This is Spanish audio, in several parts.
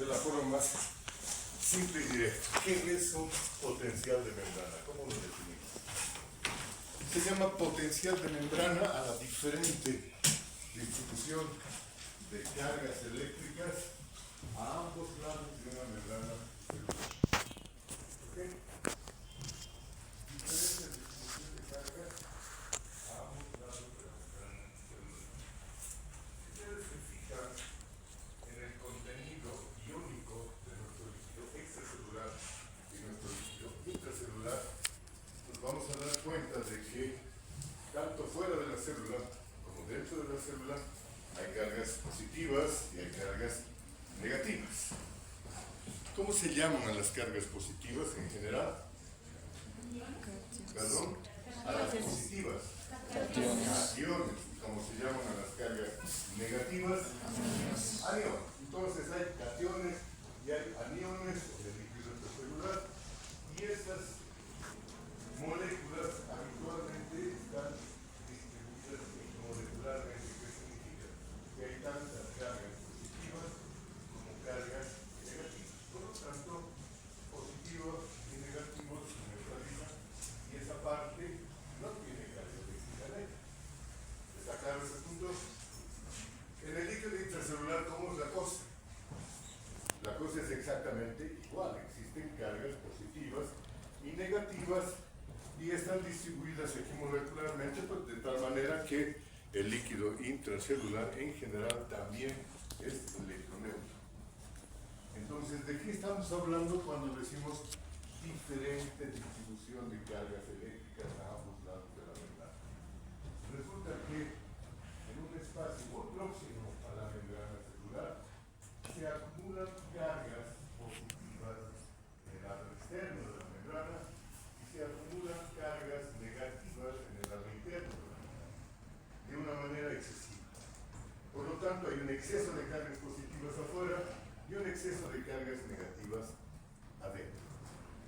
la forma más simple y directa. ¿Qué es un potencial de membrana? ¿Cómo lo definimos? Se llama potencial de membrana a la diferente distribución de cargas eléctricas a ambos lados de una membrana celular. ¿Okay? Diferente distribución de cargas a ambos lados de la membrana celular. Si ustedes se fijan en el contenido iónico de nuestro líquido extracelular y nuestro líquido intracelular, nos vamos a dar cuenta de que tanto fuera de la célula como dentro de la célula hay cargas positivas y hay cargas negativas. ¿Cómo se llaman a las cargas positivas en general? ¿Perdón? A las positivas. Cationes. ¿Cómo se llaman a las cargas negativas? Aniones. Entonces hay cationes y hay aniones de líquido extracelular y esas moléculas habitualmente están distribuidas molecularmente. ¿Qué significa? Que hay tantas cargas positivas como cargas negativas. Por lo tanto, positivos y negativos se neutralizan y esa parte no tiene carga eléctrica neta. ¿Está claro ese punto? En el líquido intracelular, ¿cómo es la cosa? La cosa es exactamente igual. Existen cargas positivas y negativas y están distribuidas aquí molecularmente pues, de tal manera que el líquido intracelular en general también es electroneutro. Entonces, ¿de qué estamos hablando cuando decimos diferente distribución de cargas eléctricas a ambos lados de la membrana? Resulta que en un espacio muy próximo a la membrana celular se acumulan cargas positivas en el lado externo de la membrana y se acumulan cargas negativas en el lado interno de la membrana, de una manera excesiva. Por lo tanto, hay un exceso de cargas positivas afuera y un exceso de cargas negativas adentro.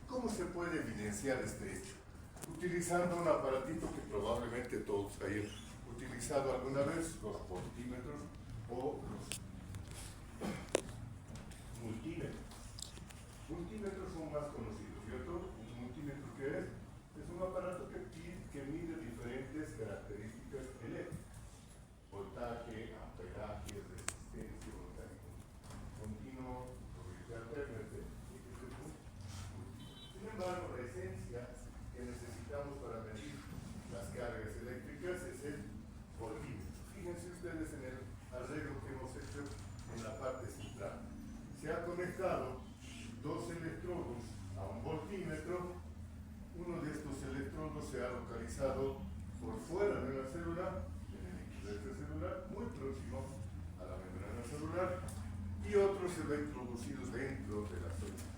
¿Cómo se puede evidenciar este hecho? Utilizando un aparatito que probablemente todos hayan utilizado alguna vez, los voltímetros o los multímetros. Multímetros son más conocidos, ¿cierto? Un multímetro, ¿qué es? Es un aparato que mide diferentes características eléctricas. Voltaje, amperaje, resistencia, voltaje continuo, corriente alterna, etc. Sin embargo, la esencia que necesitamos para medir las cargas eléctricas es el voltímetro. Fíjense ustedes en el arreglo que hemos hecho en la parte central. Se ha conectado dos electrodos a un voltímetro. Uno de estos electrodos se ha localizado por fuera de la célula, en el líquido extracelular, muy próximo a la membrana celular, y otro se va introducido dentro de la célula,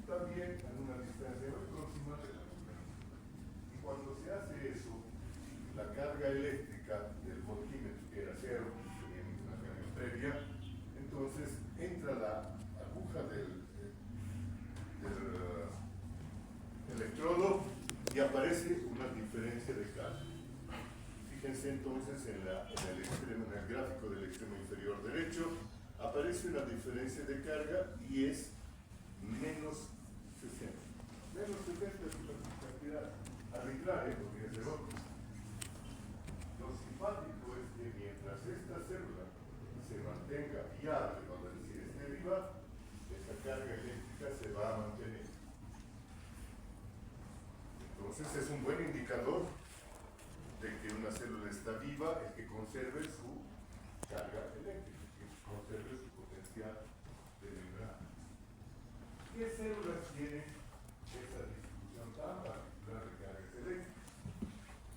también a una distancia muy próxima de la membrana. Y cuando se hace eso, la carga eléctrica del voltímetro, que era cero, tenía una carga previa, entonces entra la aguja del electrodo y aparece una diferencia de carga. Fíjense entonces en el gráfico del extremo inferior derecho, aparece una diferencia de carga y es menos 60. Menos 60 es una cantidad arbitraria, podría ser otra. Lo simpático es que mientras esta célula se mantenga viable, vamos a decir, esté viva, esa carga eléctrica se va a mantener. Entonces es un buen indicador de que una célula está viva, el que conserve su carga eléctrica, que conserve su potencial de membrana. ¿Qué células tienen esa distribución tan particular de cargas eléctricas?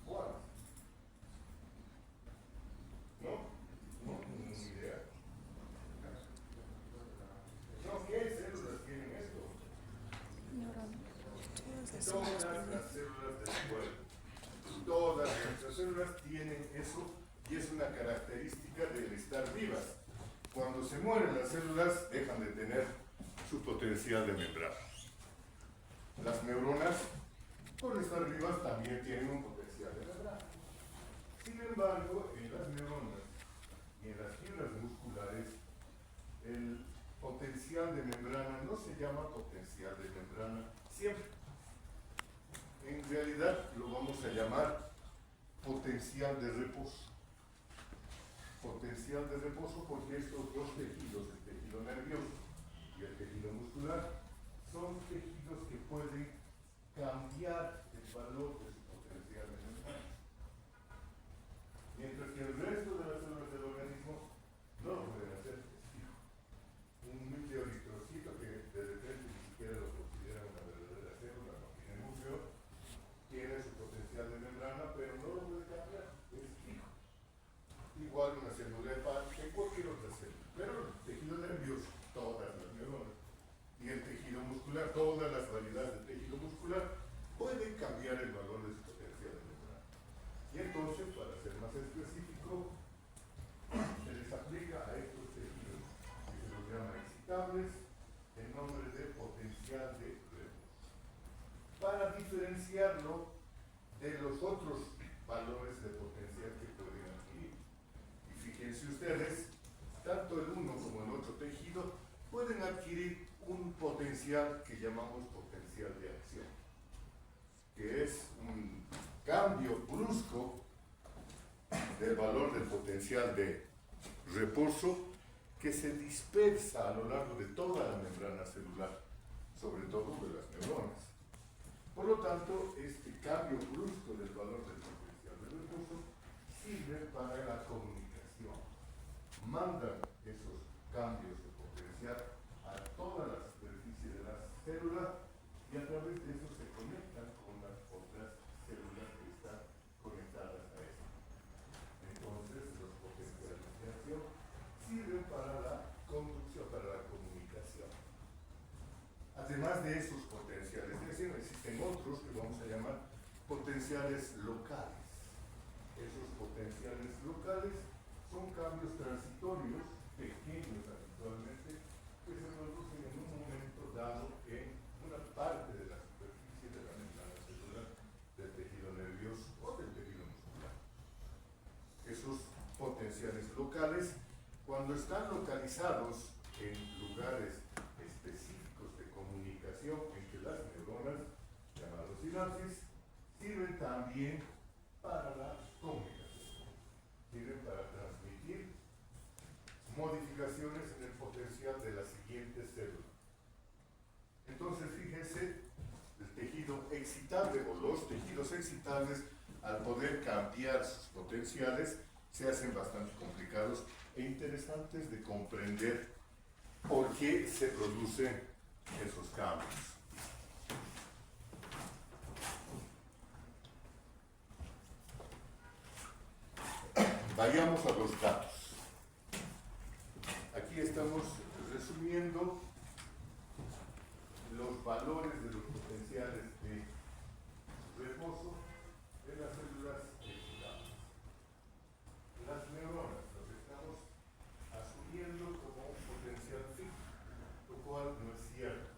¿Cuáles? ¿No? ¿No? Ninguna idea. No, ¿qué células tienen esto? Todas las células del cuerpo. Todas nuestras células tienen eso y es una característica del estar vivas. Cuando se mueren las células dejan de tener su potencial de membrana. Las neuronas, por estar vivas, también tienen un potencial de membrana. Sin embargo, en las neuronas y en las fibras musculares, el potencial potencial de membrana no se llama potencial de membrana siempre. En realidad lo vamos a llamar potencial de reposo. Potencial de reposo porque estos dos tejidos, el tejido nervioso y el tejido muscular, son tejidos que pueden cambiar el valor de su potencial de membrana. Mientras que el resto de las células del organismo no lo pueden hacer, es fijo. Un nucleoeritrocito que de repente ni siquiera lo considera una verdadera célula, no tiene núcleo, tiene su potencial de membrana, pero no lo puede cambiar, es fijo. Igual una célula hepática que cualquier otra célula, pero el tejido nervioso, todas las neuronas, y el tejido muscular, todas las variedades del tejido muscular, pueden cambiar el valor de su potencial de membrana. Y entonces, para ser más específico, se les aplica a estos tejidos que se los llama excitables el nombre de potencial de reposo, para diferenciarlo de los otros valores de potencial que pueden adquirir. Y fíjense ustedes, tanto el uno como el otro tejido pueden adquirir un potencial que llamamos potencial de acción, que es un cambio brusco del valor del potencial de reposo que se dispersa a lo largo de toda la membrana celular, sobre todo de las neuronas. Por lo tanto, este cambio brusco del valor del potencial de reposo sirve para la comunicación. Mandan esos cambios de potencial a toda la superficie de la célula y a través de eso se conectan con las otras células que están conectadas a esto. Entonces, los potenciales de acción sirven para la conducción, para la comunicación. Además de esos potenciales de acción, existen otros que vamos a llamar potenciales locales. Esos potenciales locales son cambios transitorios, pequeños habitualmente, que se producen en un momento dado en una parte de la superficie de la membrana celular del tejido nervioso o del tejido muscular. Esos potenciales locales, cuando están localizados en lugares específicos de comunicación entre las neuronas, llamados sinapsis, sirven también para la comunicación. Sirven para transmitir modificaciones en el potencial de la siguiente célula. Entonces, fíjense, el tejido excitable o los tejidos excitables, al poder cambiar sus potenciales, se hacen bastante complicados e interesantes de comprender por qué se producen esos cambios. Vayamos a los datos. Aquí estamos resumiendo los valores de los potenciales de reposo de las células excitables. Las neuronas los estamos asumiendo como un potencial fijo, lo cual no es cierto.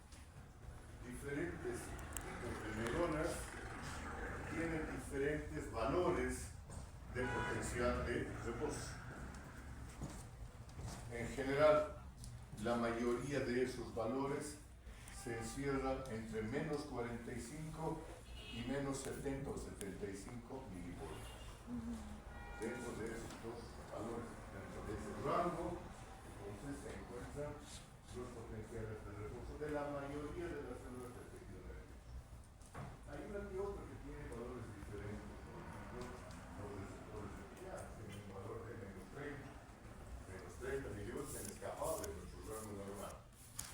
Diferentes tipos de neuronas tienen diferentes valores de potencial de reposo. En general, la mayoría de esos valores se encierran entre menos 45 y menos 70 o 75 milivoltios. Dentro de esos dos valores, dentro de ese rango, entonces se encuentran los potenciales de reposo de la mayoría de las células del tejido nervioso. Hay una que otra que tiene valores diferentes, por ejemplo, los receptores de pillado tienen un valor de menos 30 milivoltios en escapado de nuestro rango normal.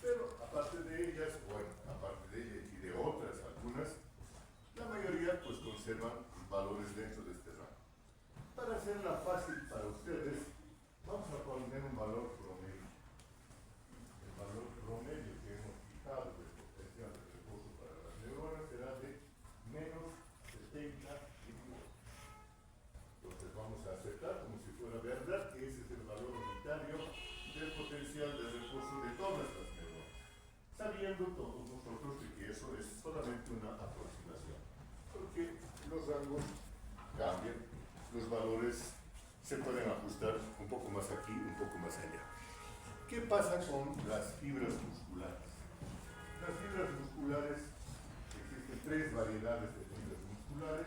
Pero aparte de ellas, bueno, aparte de ellas y de otras, algunas, la mayoría pues conservan valores dentro de este rango. Para hacerla fácil para ustedes, vamos a poner un valor promedio. El valor promedio que hemos fijado del potencial de reposo para las neuronas será de menos 70 milivoltios. Entonces vamos a aceptar como si fuera verdad que ese es el valor unitario del potencial de reposo de todas las neuronas, sabiendo todos nosotros de que eso es solamente una aproximación, porque los rangos cambian, los valores se pueden ajustar un poco más aquí, un poco más allá. ¿Qué pasa con las fibras musculares? Las fibras musculares, existen tres variedades de fibras musculares.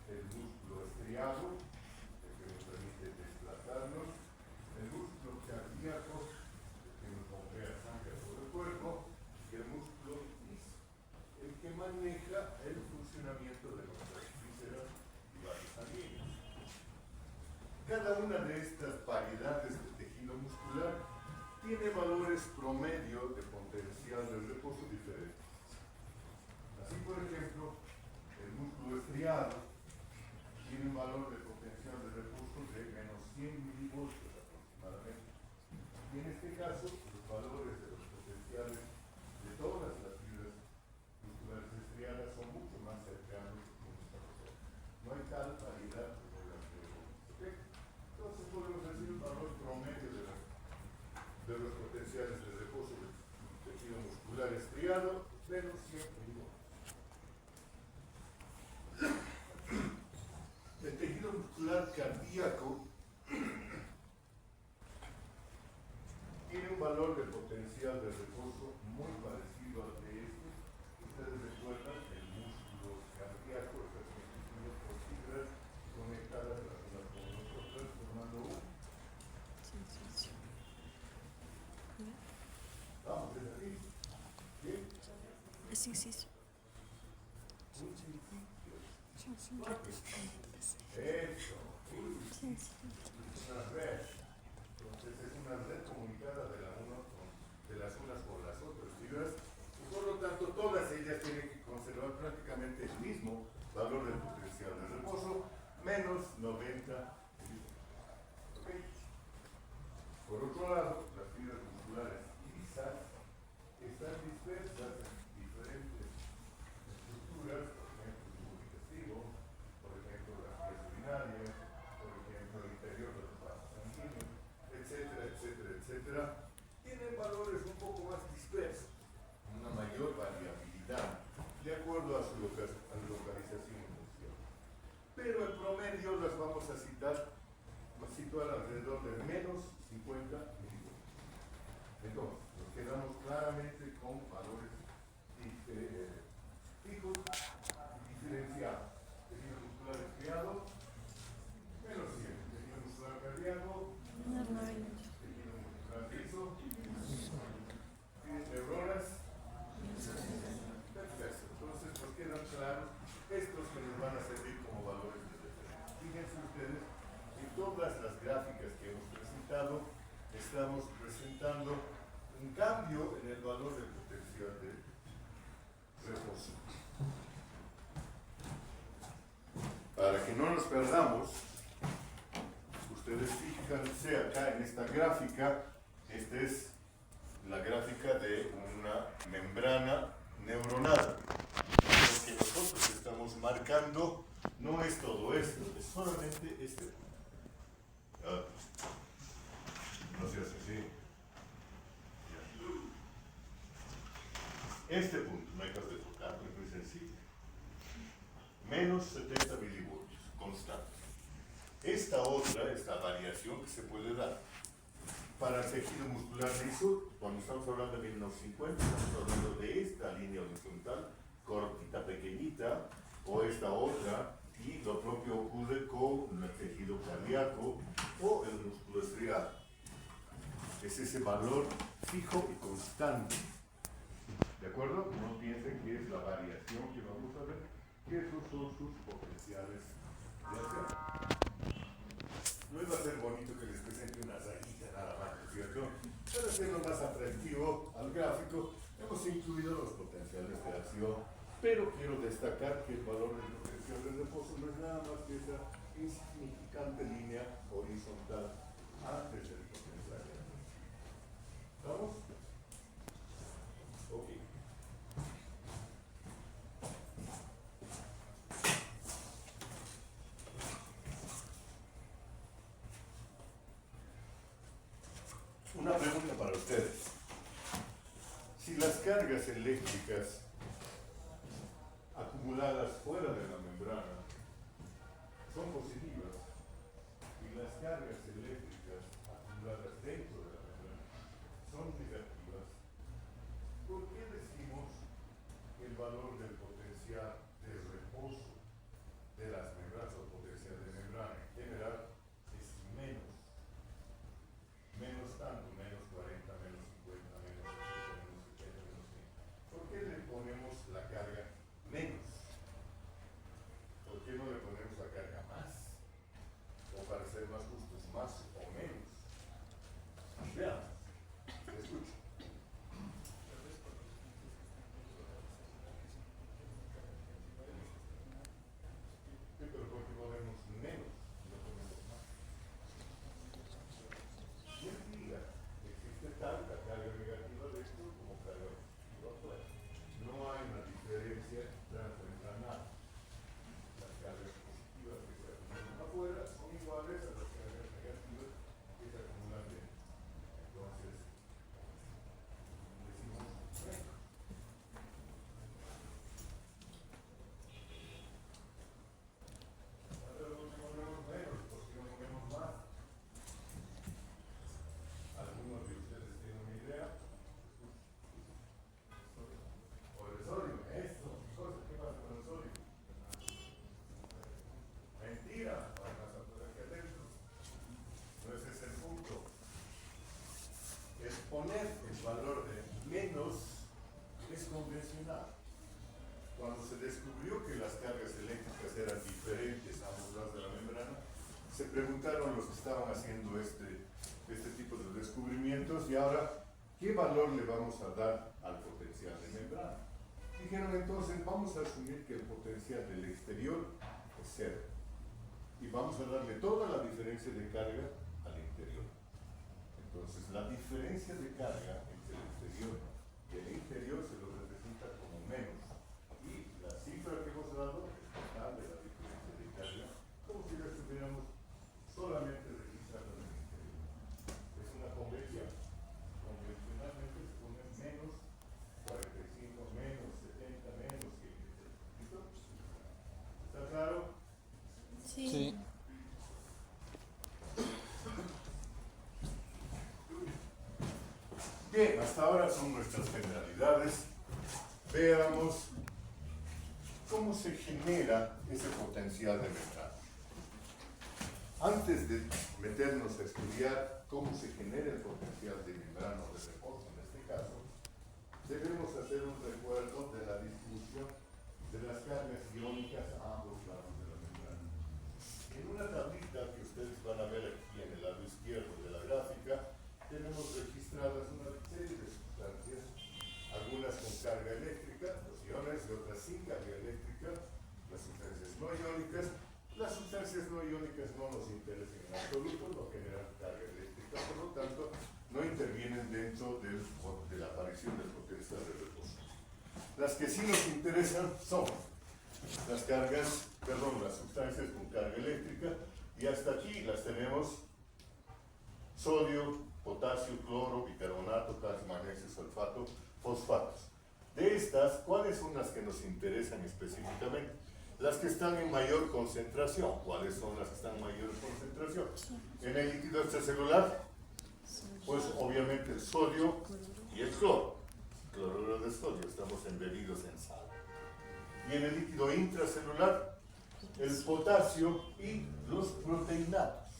El músculo estriado, el que nos permite desplazarnos, el músculo cardíaco, el que nos bombea sangre por el cuerpo, y el músculo liso, el que maneja el funcionamiento de nuestras vísceras y vasos sanguíneos. Cada una de estas variedades de tejido muscular tiene valores promedio de potencial de reposo diferentes. Así, por ejemplo, el músculo estriado tiene un valor de potencial de reposo de menos 100 milivoltios aproximadamente. Y en este caso, los valores de los potenciales de todas las fibras musculares estriadas son mucho más cercanos con esta cosa. No hay tal variedad como las de ¿okay? Entonces podemos decir un valor promedio de los potenciales de reposo del tejido muscular estriado menos 100 milivoltios. El tejido muscular cardíaco tiene un valor de potencial de reposo muy parecido al de este. Ustedes recuerdan el músculo cardíaco, está constituido por fibras conectadas las unas con las otras, formando un. Vamos, es así. ¿Bien? Assim, sim. Un principio. Sim, sim. Eso. Sim, sim. Una red. Entonces es una red comunicada de las unas con las otras fibras y por lo tanto todas ellas tienen que conservar prácticamente el mismo valor de potencial de reposo, menos 90 milivoltios. ¿Okay? Por otro lado, las fibras musculares lisas están dispersas en diferentes estructuras, por ejemplo, el tubo digestivo, por ejemplo, las vías urinarias, por ejemplo, el interior de los vasos sanguíneos, etcétera, etcétera, etcétera. Tienen valores un poco más dispersos, una mayor variabilidad, de acuerdo a su localización y función. Pero en promedio las vamos a situar alrededor de menos 50 milivoltios. Entonces, nos quedamos claramente con valores fijos y diferenciados. Tejido muscular estriado, menos 100. Tejido muscular cardíaco, tejido muscular liso, neuronas. Perfecto. Entonces nos quedan claros estos que nos van a servir como valores de referencia. Fíjense ustedes, en todas las gráficas que hemos presentado, estamos presentando un cambio en el valor del potencial de reposo. Para que no nos perdamos, ustedes fíjense acá en esta gráfica. Esta es la gráfica de una membrana neuronal. Lo que nosotros estamos marcando no es todo esto, es solamente este punto. No se hace así. Este punto, no hay que tocarlo, es muy sencillo. Menos 70 milivoltios, constante. Esta variación que se puede dar para el tejido muscular liso, cuando estamos hablando de 1950, estamos hablando de esta línea horizontal, cortita, pequeñita, o esta otra, y lo propio ocurre con el tejido cardíaco o el músculo estriado. Es ese valor fijo y constante. ¿De acuerdo? No piensen que es la variación que vamos a ver, que esos son sus potenciales de acción. No iba a ser bonito que les presente una rayita nada más, ¿no es cierto? Para hacerlo más atractivo al gráfico, hemos incluido los potenciales de acción, pero quiero destacar que el valor del potencial de reposo no es nada más que esa insignificante línea horizontal antes del potencial de acción. ¿Vamos? Ok. Una pregunta para ustedes. Si las cargas eléctricas acumuladas fuera de la membrana son positivas y las cargas eléctricas acumuladas dentro de valor del potencial de reposo de las membranas o potencial de membrana en general es menos. Menos tanto, menos 40, menos 50, menos 80, menos 70, menos 100. ¿Por qué le ponemos la carga menos? ¿Por qué no le ponemos la carga más? O para ser más justos, más o menos. Veamos, escucha. Sí, pero ¿por qué ponemos menos? No ponemos más. ¿Quién diga que existe tanta carga negativa dentro como carga positiva afuera? No hay una diferencia transmembranal. Las cargas positivas que se acumulan afuera son iguales a las cargas negativas que se acumulan dentro. Entonces, decimos menos. Ahora no ponemos menos, porque no ponemos más. Algunos de ustedes tienen una idea. O el sodio, esto, ¿qué pasa con el sodio? Mentira, hay más afuera que adentro. No ese es el punto. El poner el valor de menos es convencional. Cuando se descubrió que las cargas eléctricas eran diferentes a ambos lados de la membrana, se preguntaron los que estaban haciendo este tipo de descubrimientos, y ahora, ¿qué valor le vamos a dar al potencial de membrana? Dijeron entonces, vamos a asumir que el potencial del exterior es cero. Y vamos a darle toda la diferencia de carga al interior. Entonces, la diferencia de carga entre el exterior y el interior se lo representa como menos. Y la cifra que hemos dado es total de la diferencia de carga, como si la estuviéramos solamente registrando en el interior. Es una convención. Convencionalmente se pone menos 45, menos 70, menos 100, etc. ¿Listo? ¿Está claro? Sí. Bien, hasta ahora son nuestras generalidades. Veamos cómo se genera ese potencial de membrana. Antes de meternos a estudiar cómo se genera el potencial de membrana o de reposo en este caso, debemos hacer un recuerdo de la distribución de las cargas iónicas a ambos lados de la membrana. En una tablita que ustedes van a ver aquí en el lado izquierdo de la gráfica, tenemos registradas una serie de sustancias, algunas con carga eléctrica, los iones, y otras sin carga eléctrica, las sustancias no iónicas. Las sustancias no iónicas no nos interesan en absoluto, no generan carga eléctrica, por lo tanto, no intervienen dentro de la aparición del potencial de reposo. Las que sí nos interesan son las sustancias con carga eléctrica, y hasta aquí las tenemos: sodio, potasio, cloro, bicarbonato, calcio, magnesio, sulfato, fosfatos. De estas, ¿cuáles son las que nos interesan específicamente? Las que están en mayor concentración. ¿Cuáles son las que están en mayor concentración? En el líquido extracelular, pues obviamente el sodio y el cloro. Cloruro de sodio, estamos embebidos en sal. Y en el líquido intracelular, el potasio y los proteinatos.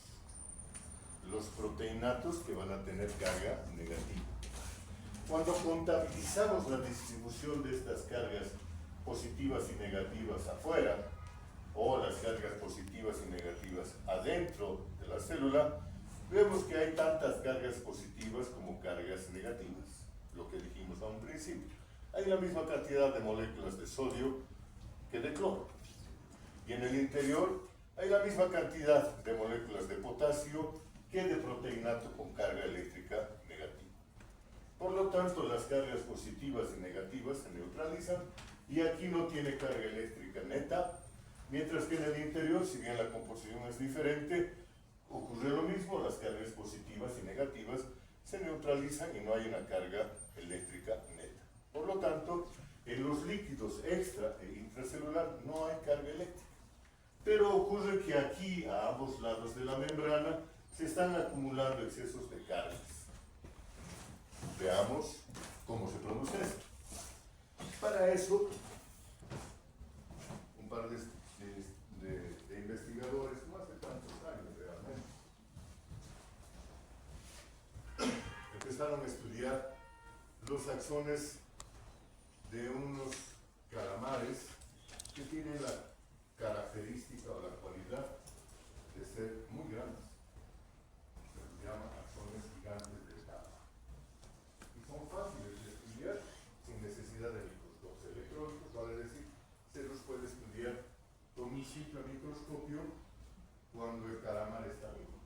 Los proteinatos que van a tener carga negativa. Cuando contabilizamos la distribución de estas cargas positivas y negativas afuera, o las cargas positivas y negativas adentro de la célula, vemos que hay tantas cargas positivas como cargas negativas, lo que dijimos a un principio. Hay la misma cantidad de moléculas de sodio que de cloro. Y en el interior hay la misma cantidad de moléculas de potasio que de proteinato con carga eléctrica negativa. Por lo tanto, las cargas positivas y negativas se neutralizan, y aquí no tiene carga eléctrica neta, mientras que en el interior, si bien la composición es diferente, ocurre lo mismo: las cargas positivas y negativas se neutralizan y no hay una carga eléctrica neta. Por lo tanto, en los líquidos extra e intracelular no hay carga eléctrica. Pero ocurre que aquí, a ambos lados de la membrana, se están acumulando excesos de cargas. Veamos cómo se produce esto. Para eso, empezaron a estudiar los axones de unos calamares que tienen la característica o la cualidad de ser muy grandes. Se les llama axones gigantes de capa. Y son fáciles de estudiar sin necesidad de microscopios electrónicos, vale decir, se los puede estudiar con un simple microscopio cuando el calamar está vivo.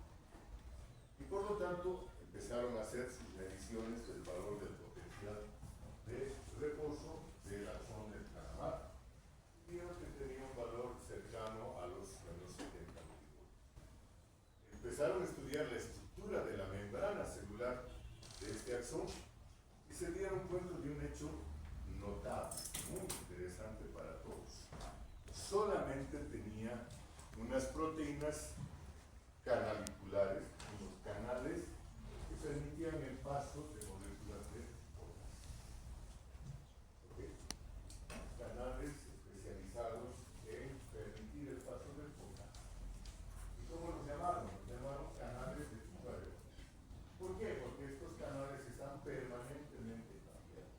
Y por lo tanto, empezaron a hacer sus mediciones del valor del potencial de reposo del axón del calamar. Vieron que tenía un valor cercano a los menos 70 milivolts. Empezaron a estudiar la estructura de la membrana celular de este axón y se dieron cuenta de un hecho notable, muy interesante para todos. Solamente tenía unas proteínas canaliculares, unos canales que permitían el paso de moléculas de potasio. ¿Okay? Canales especializados en permitir el paso del potasio. ¿Y cómo los llamaron? Los llamaron canales de fuga de potasio. ¿Por qué? Porque estos canales están permanentemente cambiando.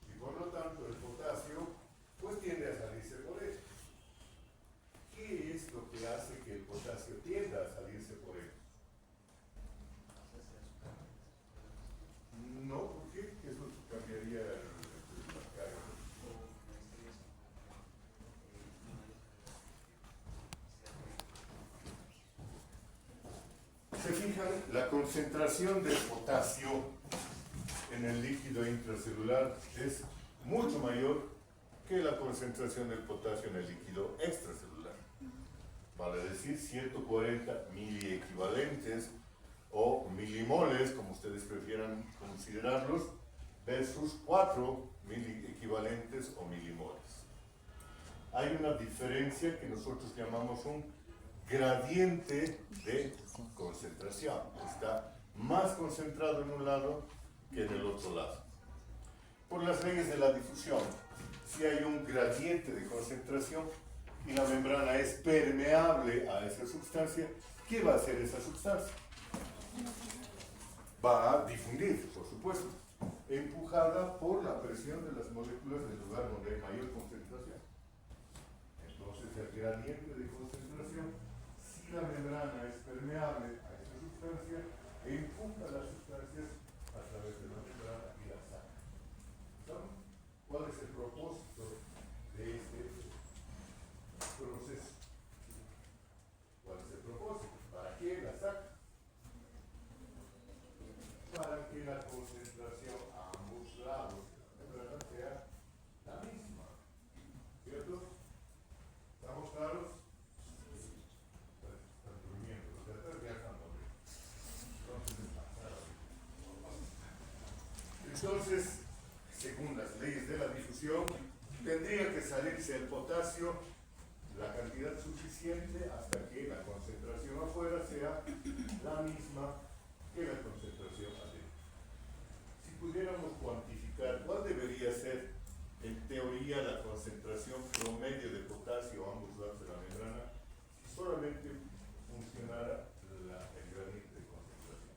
Y por lo tanto el potasio pues tiende a salirse por él. ¿Qué es lo que hace que el potasio tienda a salirse por él? No, ¿por qué? ¿Qué es lo que cambiaría la carga? Se fijan, la concentración del potasio en el líquido intracelular es mucho mayor que la concentración del potasio en el líquido extracelular. Vale decir 140 miliequivalentes o milimoles, como ustedes prefieran considerarlos, versus 4 miliequivalentes o milimoles. Hay una diferencia que nosotros llamamos un gradiente de concentración. Está más concentrado en un lado que en el otro lado. Por las leyes de la difusión, si hay un gradiente de concentración y la membrana es permeable a esa sustancia, ¿qué va a hacer esa sustancia? Va a difundir, por supuesto, empujada por la presión de las moléculas del lugar donde hay mayor concentración. Entonces, el gradiente de concentración, si la membrana es permeable a esa sustancia, empuja las sustancias a través de la membrana y la saca. ¿Saben cuál es el propósito de este proceso? ¿Cuál es el propósito? ¿Para qué la saca? Para que la concentración a ambos lados de la membrana sea la misma. ¿Cierto? ¿Estamos claros? Están durmiendo, los de atrás ya están durmiendo. Entonces, según las leyes de la difusión, tendría que salirse el potasio la cantidad suficiente hasta que la concentración afuera sea la misma que la concentración adentro. Si pudiéramos cuantificar cuál debería ser en teoría la concentración promedio de potasio a ambos lados de la membrana, si solamente funcionara el gradiente de concentración,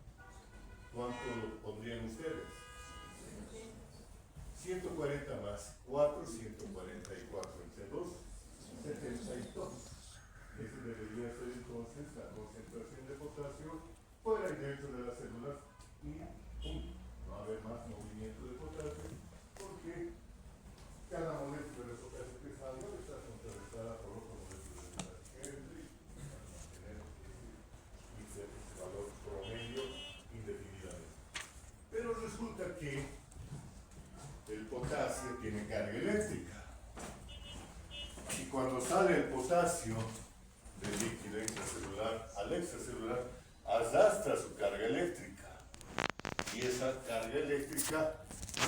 ¿cuánto lo pondrían ustedes? 140 más 4, 144 entre 2, 72. Ese debería ser entonces la concentración de potasio fuera y dentro de las células y ¡pum! No va a haber más movimiento de potasio porque cada molécula de potasio que salga está contrarrestada por otra molécula de potasio y van a mantener ese valor promedio indefinidamente. Pero resulta que el potasio tiene carga eléctrica. Y cuando sale el potasio del líquido intracelular al extracelular, arrastra su carga eléctrica. Y esa carga eléctrica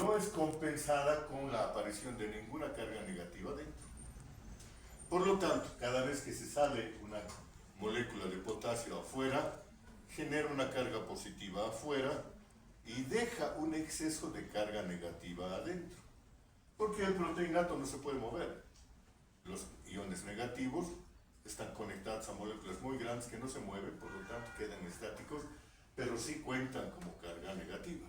no es compensada con la aparición de ninguna carga negativa dentro. Por lo tanto, cada vez que se sale una molécula de potasio afuera, genera una carga positiva afuera y deja un exceso de carga negativa adentro. Porque el proteinato no se puede mover. Los iones negativos están conectados a moléculas muy grandes que no se mueven, por lo tanto quedan estáticos, pero sí cuentan como carga negativa.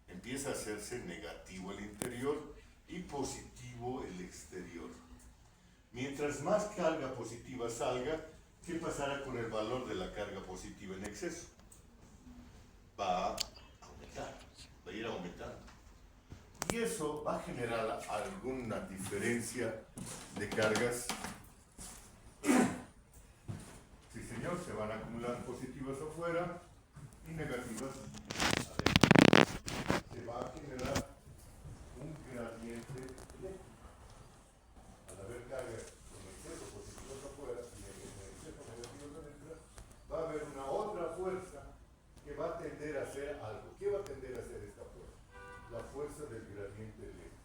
Empieza a hacerse negativo el interior y positivo el exterior. Mientras más carga positiva salga, ¿qué pasará con el valor de la carga positiva en exceso? Va a aumentar, va a ir aumentando. Y eso va a generar alguna diferencia de cargas. Sí, señor, se van a acumular positivas afuera y negativas adentro. Se va a generar un gradiente eléctrico. Al haber cargas en exceso positivas afuera y en exceso negativas adentro, va a haber una otra fuerza que va a tender a hacer algo. ¿Qué va a tender a hacer esta fuerza? La fuerza del gradiente eléctrico.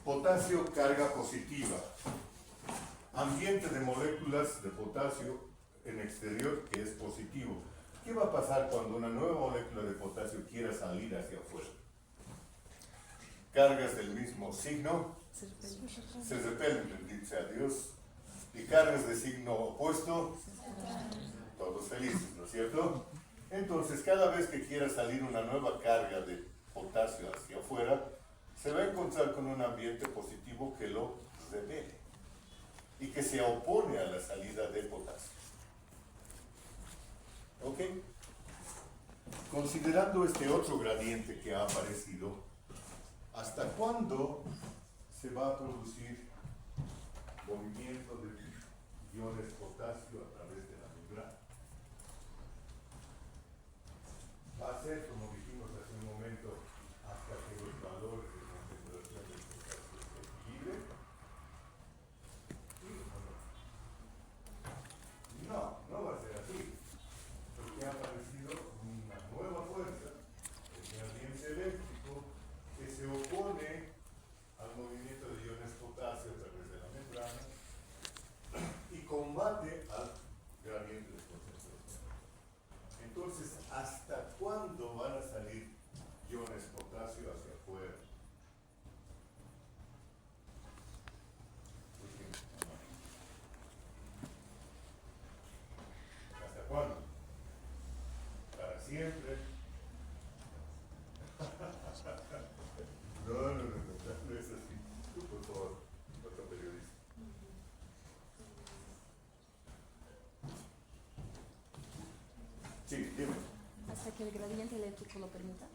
Potasio, carga positiva. Ambiente de moléculas de potasio en exterior que es positivo. ¿Qué va a pasar cuando una nueva molécula de potasio quiera salir hacia afuera? Cargas del mismo signo se repelen, bendito sea Dios. Y cargas de signo opuesto, todos felices, ¿no es cierto? Entonces, cada vez que quiera salir una nueva carga de potasio hacia afuera, se va a encontrar con un ambiente positivo que lo repele y que se opone a la salida de potasio. ¿Ok? Considerando este otro gradiente que ha aparecido, ¿hasta cuándo se va a producir movimiento de iones potasio a través de la membrana? Va a ser, como dijimos hace un momento, hasta que los valores de concentración del potasio se equilibren. ¿Sí o no? No, no va a ser así, porque ha aparecido una nueva fuerza, el gradiente eléctrico, que se opone al movimiento de iones potasio a través de la membrana y combate al gradiente de concentración. Entonces, ¿hasta cuándo van a salir iones potasio hacia afuera? ¿Hasta cuándo? ¿Para siempre? No es así. Tú, por favor, otro periodista. Sí, dime. Hasta que el gradiente eléctrico lo permita.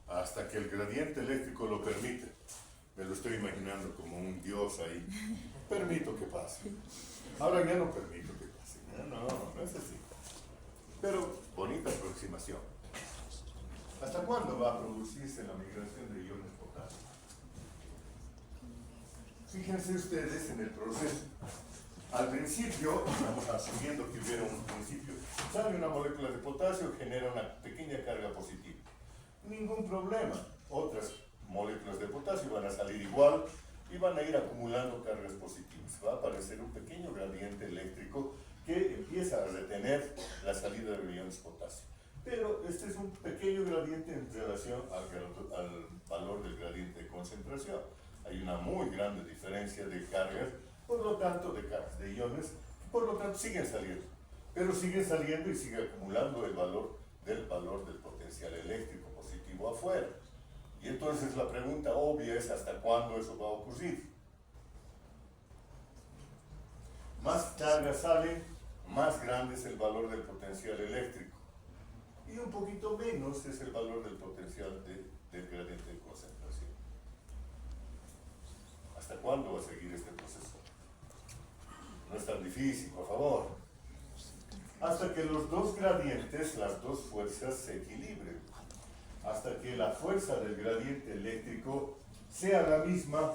Hasta que el gradiente eléctrico lo permite. Me lo estoy imaginando como un dios ahí. Permito que pase. Ahora ya no permito que pase. No es así. Pero bonita aproximación. ¿Hasta cuándo va a producirse la migración de iones potasio? Fíjense ustedes en el proceso. Al principio, estamos asumiendo que hubiera un principio, sale una molécula de potasio, genera una pequeña carga positiva. Ningún problema. Otras moléculas de potasio van a salir igual y van a ir acumulando cargas positivas. Va a aparecer un pequeño gradiente eléctrico que empieza a retener la salida de iones potasio. Pero este es un pequeño gradiente en relación al valor del gradiente de concentración. Hay una muy grande diferencia de cargas, por lo tanto, de cargas de iones, por lo tanto siguen saliendo. Pero siguen saliendo y sigue acumulando el valor del potencial eléctrico positivo afuera. Y entonces la pregunta obvia es ¿hasta cuándo eso va a ocurrir? Más cargas salen, más grande es el valor del potencial eléctrico. Y un poquito menos es el valor del potencial del gradiente de concentración. ¿Hasta cuándo va a seguir este proceso? No es tan difícil, por favor. Hasta que los dos gradientes, las dos fuerzas se equilibren. Hasta que la fuerza del gradiente eléctrico sea la misma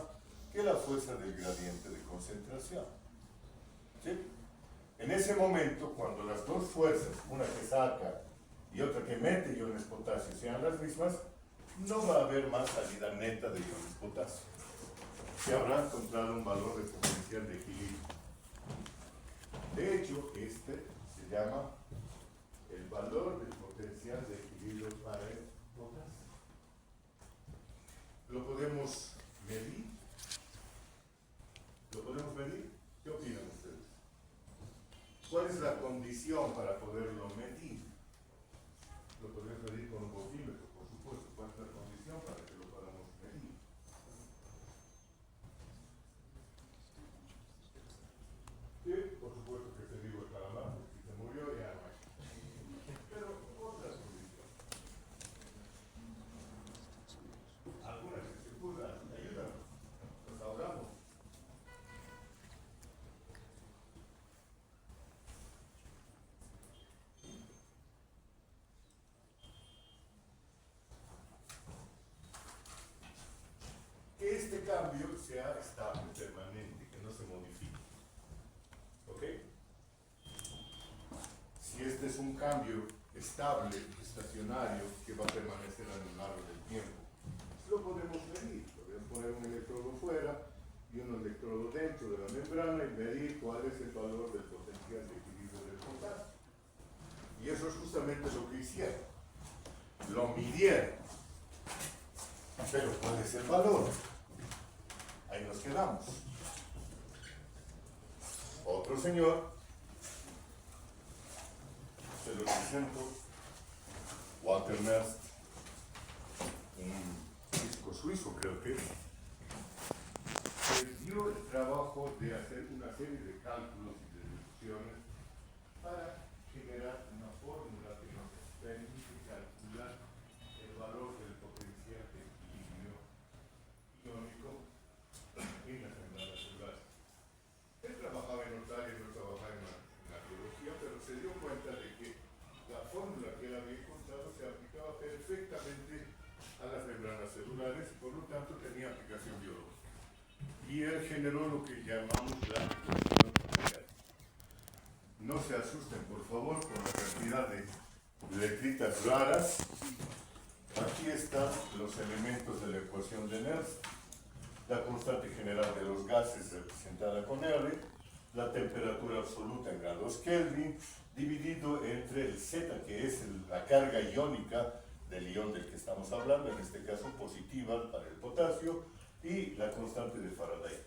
que la fuerza del gradiente de concentración. ¿Sí? En ese momento, cuando las dos fuerzas, una que saca y otra que mete iones potasio, sean las mismas, no va a haber más salida neta de iones potasio. Se habrá encontrado un valor de potencial de equilibrio. De hecho, este se llama el valor del potencial de equilibrio para el potasio. ¿Lo podemos medir? ¿Lo podemos medir? ¿Qué opinan ustedes? condición para poderlo medir. Lo podemos medir con un voltímetro, por supuesto. ¿Cuál es la condición para que lo podamos medir? Sí, por supuesto que se vivo el calamar, porque si se murió ya no hay. Pero otras condiciones. Algunas que se ocurran, ayúdanos, nos ahorramos. Que este cambio sea estable, permanente, que no se modifique. ¿Ok? Si este es un cambio estable, estacionario, que va a permanecer a lo largo del tiempo, lo podemos medir. Podemos poner un electrodo fuera y un electrodo dentro de la membrana y medir cuál es el valor del potencial de equilibrio del potasio. Y eso es justamente lo que hicieron. Lo midieron. Pero ¿cuál es el valor? Ahí nos quedamos. Otro señor, se lo presento, Walter Nernst, un físico suizo creo que, se dio el trabajo de hacer una serie de cálculos y de deducciones para generar una fórmula que nos permite calcular el valor del potencial de equilibrio iónico en las membranas celulares. Él trabajaba en otra área, no trabajaba en la biología, pero se dio cuenta de que la fórmula que él había encontrado se aplicaba perfectamente a las membranas celulares y por lo tanto tenía aplicación biológica. Y él generó lo que llamamos la ecuación potencial. No se asusten, por favor, con la cantidad de letritas raras. Aquí están los elementos de la ecuación de Nernst. La constante general de los gases representada con R, la temperatura absoluta en grados Kelvin, dividido entre el Z, que es la carga iónica del ion del que estamos hablando, en este caso positiva para el potasio, y la constante de Faraday,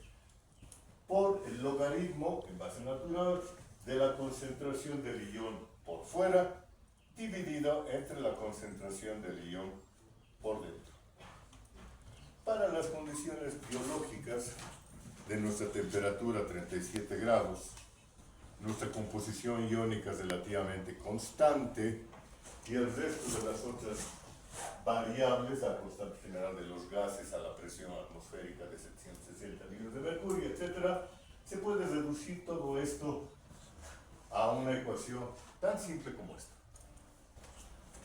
por el logaritmo en base natural de la concentración del ion por fuera, dividido entre la concentración del ion por dentro. Para las condiciones biológicas de nuestra temperatura 37 grados, nuestra composición iónica es relativamente constante y el resto de las otras variables, la constante general de los gases a la presión atmosférica de 760 libras de mercurio, etc., se puede reducir todo esto a una ecuación tan simple como esta.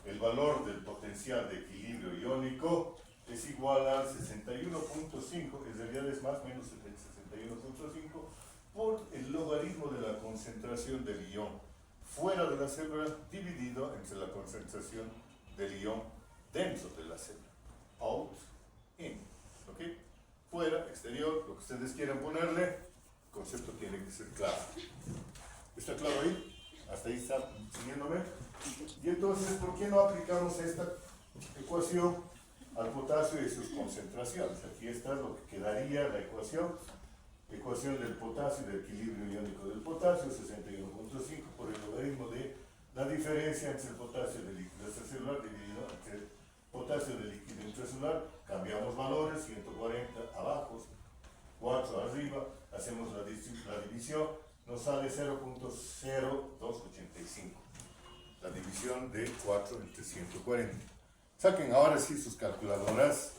El valor del potencial de equilibrio iónico es igual a 61.5, en realidad es más o menos 61.5, por el logaritmo de la concentración del ion fuera de la célula dividido entre la concentración del ion dentro de la célula. Out, in. ¿Ok? Fuera, exterior, lo que ustedes quieran ponerle, el concepto tiene que ser claro. ¿Está claro ahí? ¿Hasta ahí están siguiéndome? Y entonces, ¿por qué no aplicamos esta ecuación al potasio y sus concentraciones? Aquí está lo que quedaría la ecuación del potasio, del equilibrio iónico del potasio, 61.5 por el logaritmo de la diferencia entre el potasio del líquido extracelular dividido entre el potasio del líquido intracelular. Cambiamos valores, 140 abajo, 4 arriba, hacemos la división, nos sale 0.0285. La división de 4 entre 140. Saquen ahora sí sus calculadoras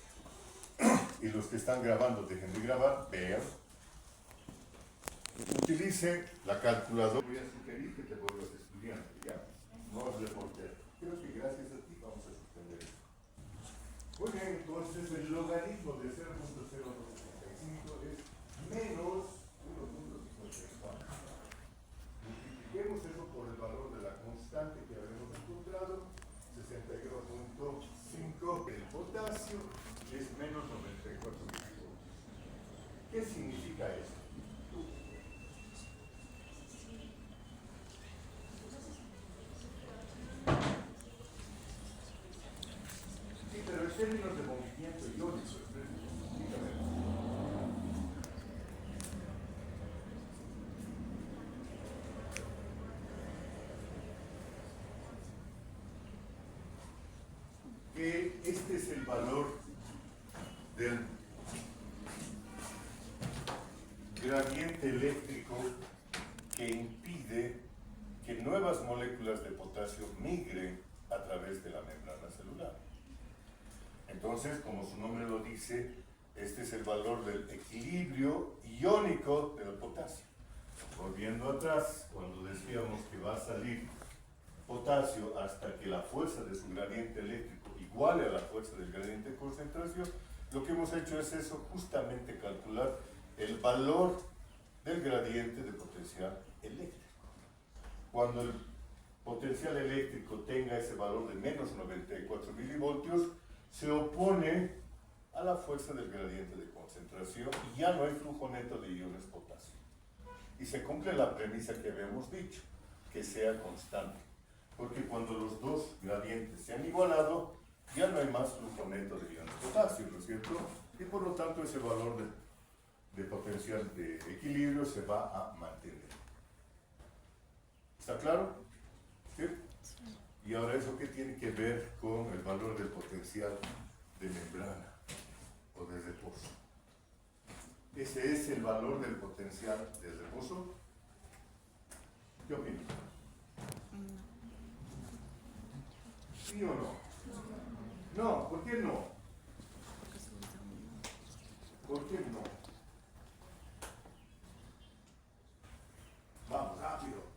y los que están grabando dejen de grabar, vean. Utilice la calculadora. Voy a sugerir que te vuelvas estudiante, ya, no es reportero. Creo que gracias a ti vamos a suspender esto. Muy bien, entonces el logaritmo de 0.0285 es menos 1.54. Multipliquemos eso por el valor de la constante que habíamos encontrado, 61.5. El potasio es menos 94 milivolts. ¿Qué significa esto? Sí, pero en términos de movimiento iónico, dígame. valor del gradiente eléctrico que impide que nuevas moléculas de potasio migren a través de la membrana celular. Entonces, como su nombre lo dice, este es el valor del equilibrio iónico del potasio. Volviendo atrás, cuando decíamos que va a salir potasio hasta que la fuerza de su gradiente eléctrico iguale a la fuerza del gradiente de concentración, lo que hemos hecho es eso, justamente calcular el valor del gradiente de potencial eléctrico. Cuando el potencial eléctrico tenga ese valor de menos 94 milivoltios, se opone a la fuerza del gradiente de concentración y ya no hay flujo neto de iones potasio. Y se cumple la premisa que habíamos dicho, que sea constante. Porque cuando los dos gradientes se han igualado, ya no hay más flujo neto de iones potasio, ¿no es cierto? Y por lo tanto ese valor de potencial de equilibrio se va a mantener. ¿Está claro? ¿Sí? Y ahora eso qué tiene que ver con el valor del potencial de membrana o de reposo. Ese es el valor del potencial de reposo. ¿Qué opinas? ¿Sí o no? No, ¿por qué no? ¿Por qué no? Vamos, rápido.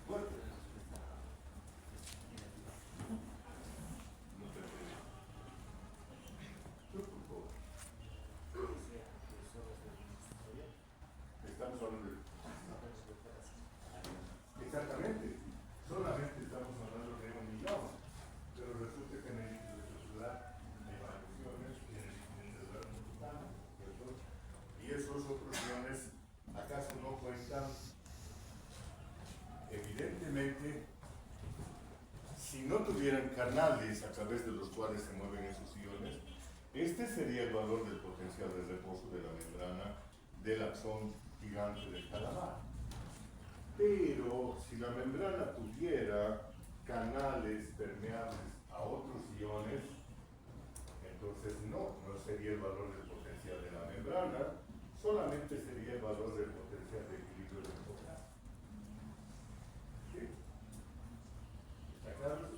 Fuerte. No te estamos hablando de... Exactamente. Solamente estamos hablando de 1 millón. Pero resulta que en el índice celular hay variaciones y en el índice celular no están, ¿cierto? Y esos otros iones, ¿acaso no cuentan? Evidentemente, si no tuvieran canales a través de los cuales se mueven esos iones, este sería el valor del potencial de reposo de la membrana del axón gigante del calamar. Pero si la membrana tuviera canales permeables a otros iones, entonces no sería el valor del potencial de la membrana, solamente sería el valor del potencial de equilibrio del potasio. ¿Sí? ¿Está claro?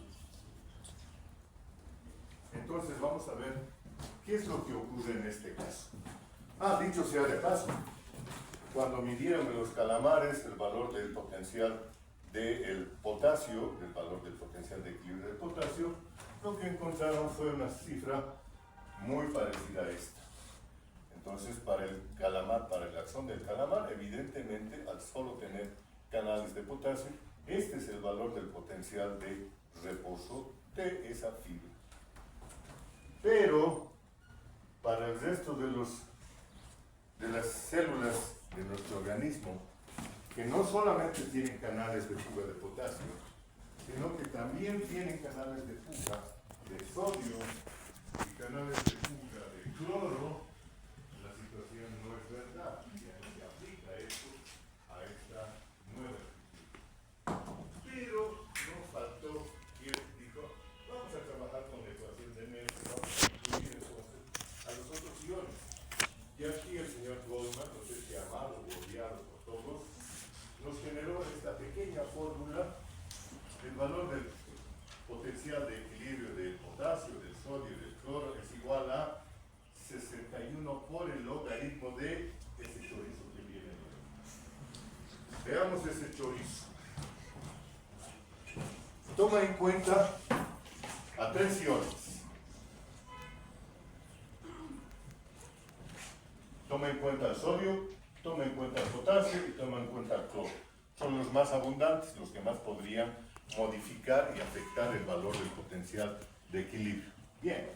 Entonces vamos a ver qué es lo que ocurre en este caso. Dicho sea de paso, cuando midieron en los calamares el valor del potencial del potasio, el valor del potencial de equilibrio del potasio, lo que encontraron fue una cifra muy parecida a esta. Entonces, para el calamar, para el axón del calamar, evidentemente, al solo tener canales de potasio, este es el valor del potencial de reposo de esa fibra. Pero, para el resto de las células de nuestro organismo, que no solamente tienen canales de fuga de potasio, sino que también tienen canales de fuga de sodio y canales de fuga de cloro, la situación no es verdad, ya no se aplica esto a esta nueva estructura. Pero no faltó quien dijo, vamos a trabajar con la ecuación de Nelson, vamos a incluir entonces a los otros iones. Y aquí el señor Goldman, no sé si amado o odiado por todos, nos generó esta pequeña fórmula del valor del potencial de equilibrio del potasio, del sodio y del cloro es igual a 61 por el logaritmo de ese chorizo que viene. Veamos ese chorizo. Toma en cuenta a 3 iones. Toma en cuenta el sodio, toma en cuenta el potasio y toma en cuenta el cloro. Son los más abundantes, los que más podrían modificar y afectar el valor del potencial de equilibrio. Bien,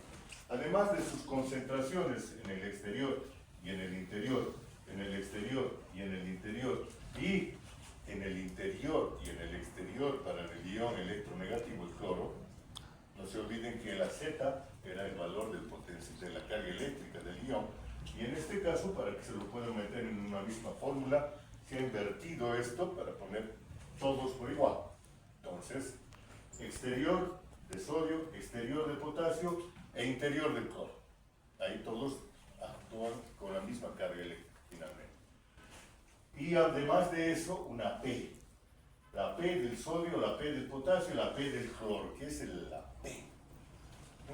además de sus concentraciones en el exterior y en el interior, en el exterior y en el interior, y en el interior y en el exterior para el ion electronegativo, el cloro, no se olviden que la Z era el valor del potencial de la carga eléctrica del ion, y en este caso, para que se lo puedan meter en una misma fórmula, se ha invertido esto para poner todos por igual. Entonces, exterior de sodio, exterior de potasio e interior del cloro. Ahí todos actúan con la misma carga eléctrica finalmente. Y además de eso, una P. La P del sodio, la P del potasio y la P del cloro. ¿Qué es la P?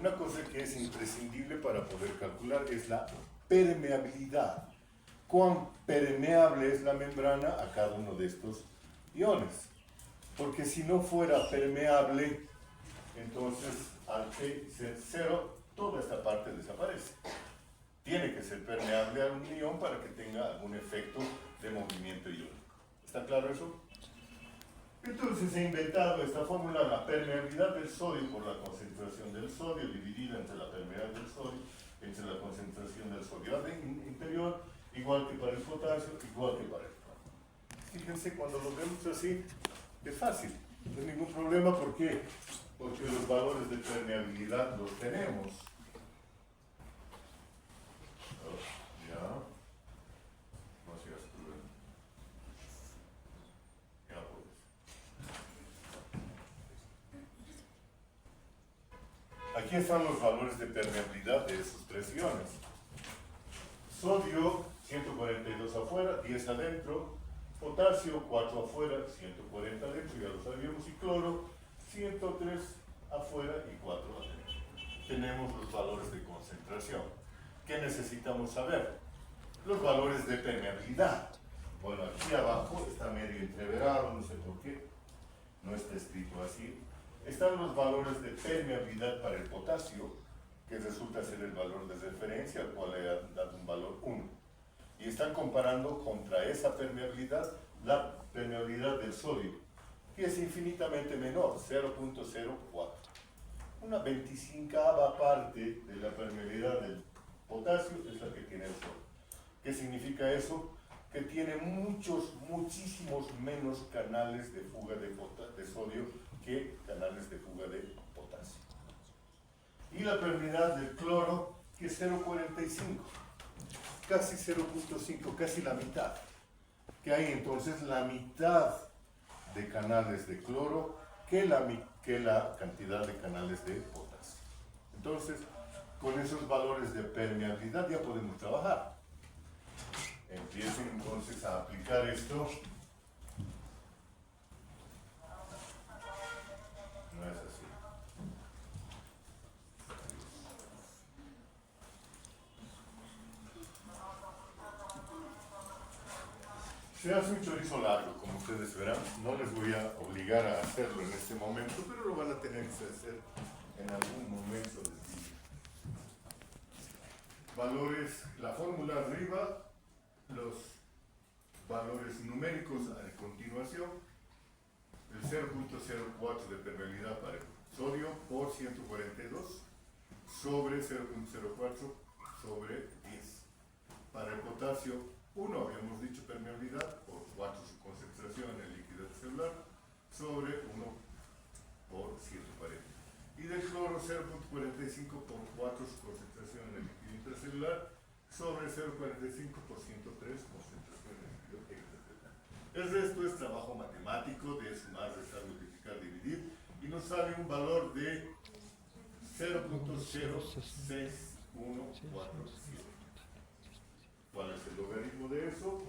Una cosa que es imprescindible para poder calcular es la permeabilidad. Cuán permeable es la membrana a cada uno de estos iones. Porque si no fuera permeable, entonces al P ser cero, toda esta parte desaparece. Tiene que ser permeable a un ion para que tenga algún efecto de movimiento iónico. ¿Está claro eso? Entonces he inventado esta fórmula, la permeabilidad del sodio por la concentración del sodio dividida entre la permeabilidad del sodio, entre la concentración del sodio interior, igual que para el potasio, igual que para el cloro. Fíjense, cuando lo vemos así, es fácil, no hay ningún problema. ¿Por qué? Porque los valores de permeabilidad los tenemos. Ya. No seas cruel. Ya puedes. Aquí están los valores de permeabilidad de esos tres iones. Sodio, 142 afuera, 10 adentro. Potasio, 4 afuera, 140 adentro, ya lo sabíamos. Y cloro, 103 afuera y 4 adentro. Tenemos los valores de concentración. ¿Qué necesitamos saber? Los valores de permeabilidad. Bueno, aquí abajo está medio entreverado, no sé por qué. No está escrito así. Están los valores de permeabilidad para el potasio, que resulta ser el valor de referencia, al cual le han dado un valor 1. Y están comparando contra esa permeabilidad la permeabilidad del sodio, que es infinitamente menor, 0.04. Una 25ª parte de la permeabilidad del potasio es la que tiene el sodio. ¿Qué significa eso? Que tiene muchísimos menos canales de fuga de sodio que canales de fuga de potasio. Y la permeabilidad del cloro, que es 0.45. Casi 0.5, casi la mitad. Que hay entonces la mitad de canales de cloro que la cantidad de canales de potasio. Entonces, con esos valores de permeabilidad ya podemos trabajar. Empiecen entonces a aplicar esto. No es así. Se hace un chorizo largo, como ustedes verán. No les voy a obligar a hacerlo en este momento, pero lo van a tener que hacer en algún momento del día. Valores, la fórmula arriba, los valores numéricos a continuación. El 0.04 de permeabilidad para el sodio por 142 sobre 0.04 sobre 10. Para el potasio, 1, habíamos dicho permeabilidad, por 4 su concentración en el líquido celular, sobre 1 por 140. Y del cloro, 0.45 por 4 su concentración en el líquido intracelular, sobre 0.45 por 103 concentración en el líquido extracelular. El resto es trabajo matemático de sumar, restar, multiplicar, dividir, y nos sale un valor de 0.06147. ¿Cuál es el logaritmo de eso?